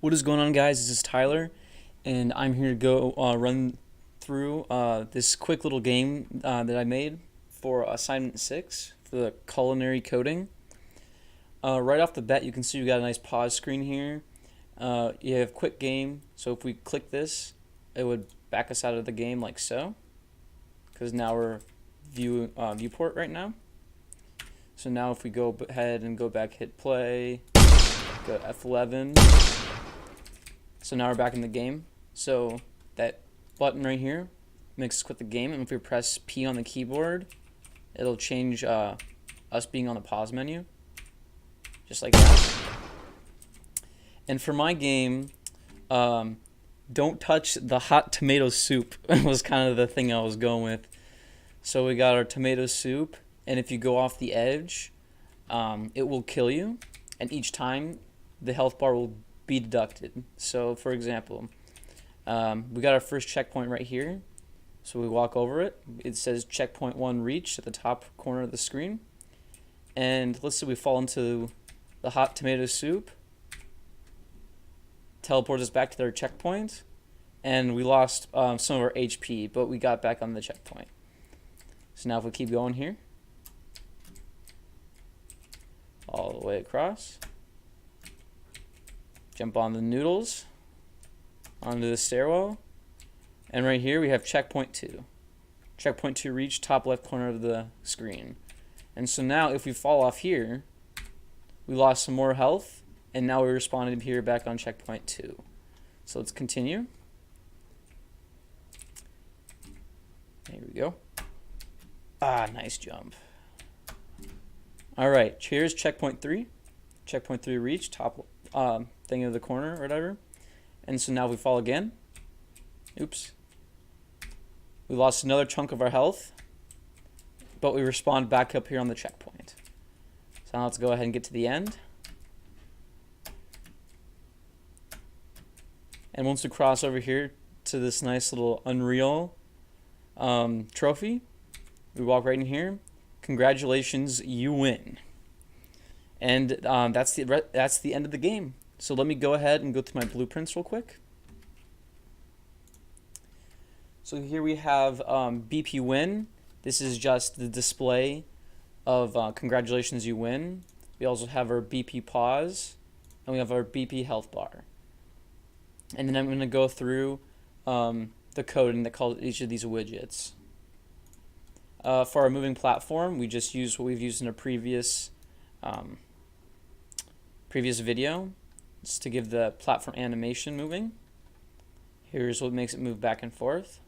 What is going on, guys? This is Tyler, and I'm here to go run through this quick little game that I made for assignment 6 for the culinary coding. Right off the bat, you can see we got a nice pause screen here. You have quick game, so if we click this, it would back us out of the game like so, because now we're viewport right now. So now if we go ahead and go back, hit play, go F11. So now we're back in the game. So that button right here makes us quit the game, and if we press P on the keyboard, it'll change us being on the pause menu, just like that. And for my game, don't touch the hot tomato soup was kind of the thing I was going with. So we got our tomato soup, and if you go off the edge, it will kill you, and each time the health bar will be deducted. So for example, we got our first checkpoint right here, so we walk over it. It says checkpoint 1 reached at the top corner of the screen, and let's say we fall into the hot tomato soup, teleports us back to their checkpoint, and we lost some of our HP, but we got back on the checkpoint. So now if we keep going here all the way across, jump on the noodles, onto the stairwell, and right here we have checkpoint 2. Checkpoint 2 reached, top left corner of the screen. And so now if we fall off here, we lost some more health, and now we respawned here back on checkpoint 2. So let's continue. There we go. Ah, nice jump. Alright, cheers, checkpoint 3. Checkpoint 3 reached, top thing of the corner or whatever. And so now we fall again. Oops. We lost another chunk of our health, but we respawned back up here on the checkpoint. So now let's go ahead and get to the end. And once we cross over here to this nice little Unreal trophy, we walk right in here. Congratulations, you win. And that's the end of the game. So let me go ahead and go through my blueprints real quick. So here we have BP win. This is just the display of congratulations, you win. We also have our BP pause, and we have our BP health bar. And then I'm going to go through the coding that calls each of these widgets. For our moving platform, we just use what we've used in a previous video. It's to give the platform animation moving. Here's what makes it move back and forth.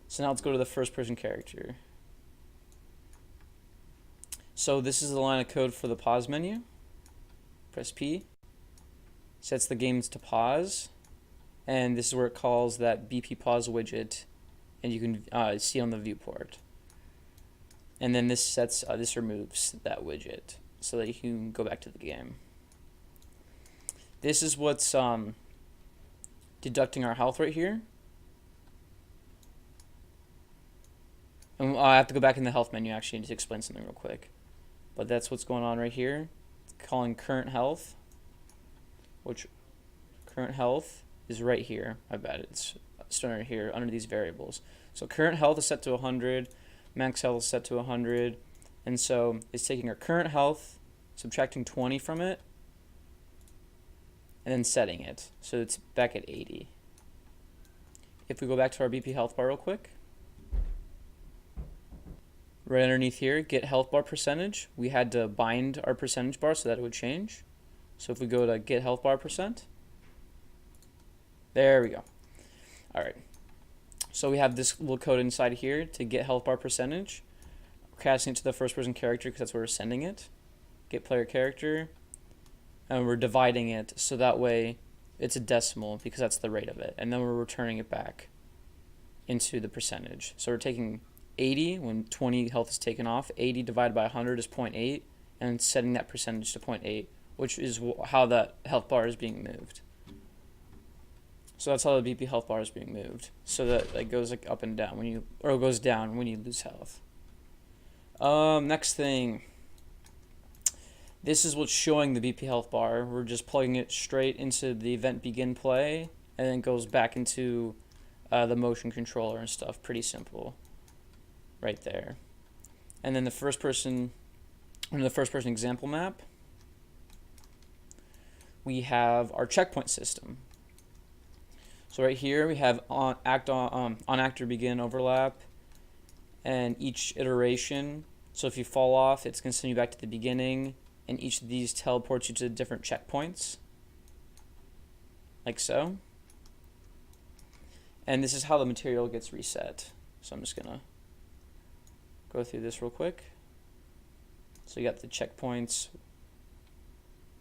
So now let's go to the first person character. So this is the line of code for the pause menu. Press P. Sets the games to pause. And this is where it calls that BP pause widget, and you can see on the viewport. And then this removes that widget so that you can go back to the game. This is what's deducting our health right here. And I have to go back in the health menu actually to explain something real quick. But that's what's going on right here. It's calling current health, which current health is right here. I bet it's right here under these variables. So current health is set to 100. Max health is set to 100, and so it's taking our current health, subtracting 20 from it, and then setting it so it's back at 80. If we go back to our BP health bar real quick, right underneath here, get health bar percentage, we had to bind our percentage bar so that it would change. So if we go to get health bar percent, there we go. All right. So we have this little code inside here to get health bar percentage. We're casting it to the first person character because that's where we're sending it. Get player character. And we're dividing it so that way it's a decimal because that's the rate of it. And then we're returning it back into the percentage. So we're taking 80 when 20 health is taken off. 80 divided by 100 is 0.8, and setting that percentage to 0.8, which is how that health bar is being moved. So that's how the BP health bar is being moved, so that it goes like up and down when you, or it goes down when you lose health. Next thing, This is what's showing the BP health bar. We're just plugging it straight into the event begin play, and then it goes back into the motion controller and stuff. Pretty simple, right there. And then the first person example map, we have our checkpoint system. So right here we have on actor begin overlap, and each iteration. So if you fall off, it's going to send you back to the beginning, and each of these teleports you to different checkpoints, like so. And this is how the material gets reset. So I'm just going to go through this real quick. So you got the checkpoints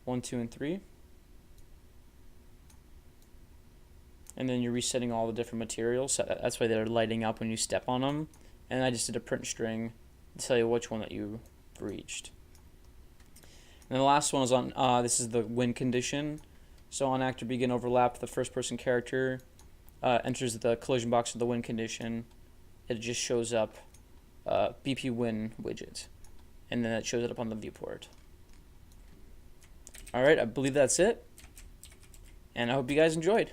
1, 2, and 3. And then you're resetting all the different materials. So that's why they're lighting up when you step on them. And I just did a print string to tell you which one that you reached. And the last one is on, this is the win condition. So on actor begin overlap, the first person character enters the collision box with the win condition. It just shows up BP win widget. And then it shows it up on the viewport. Alright, I believe that's it. And I hope you guys enjoyed.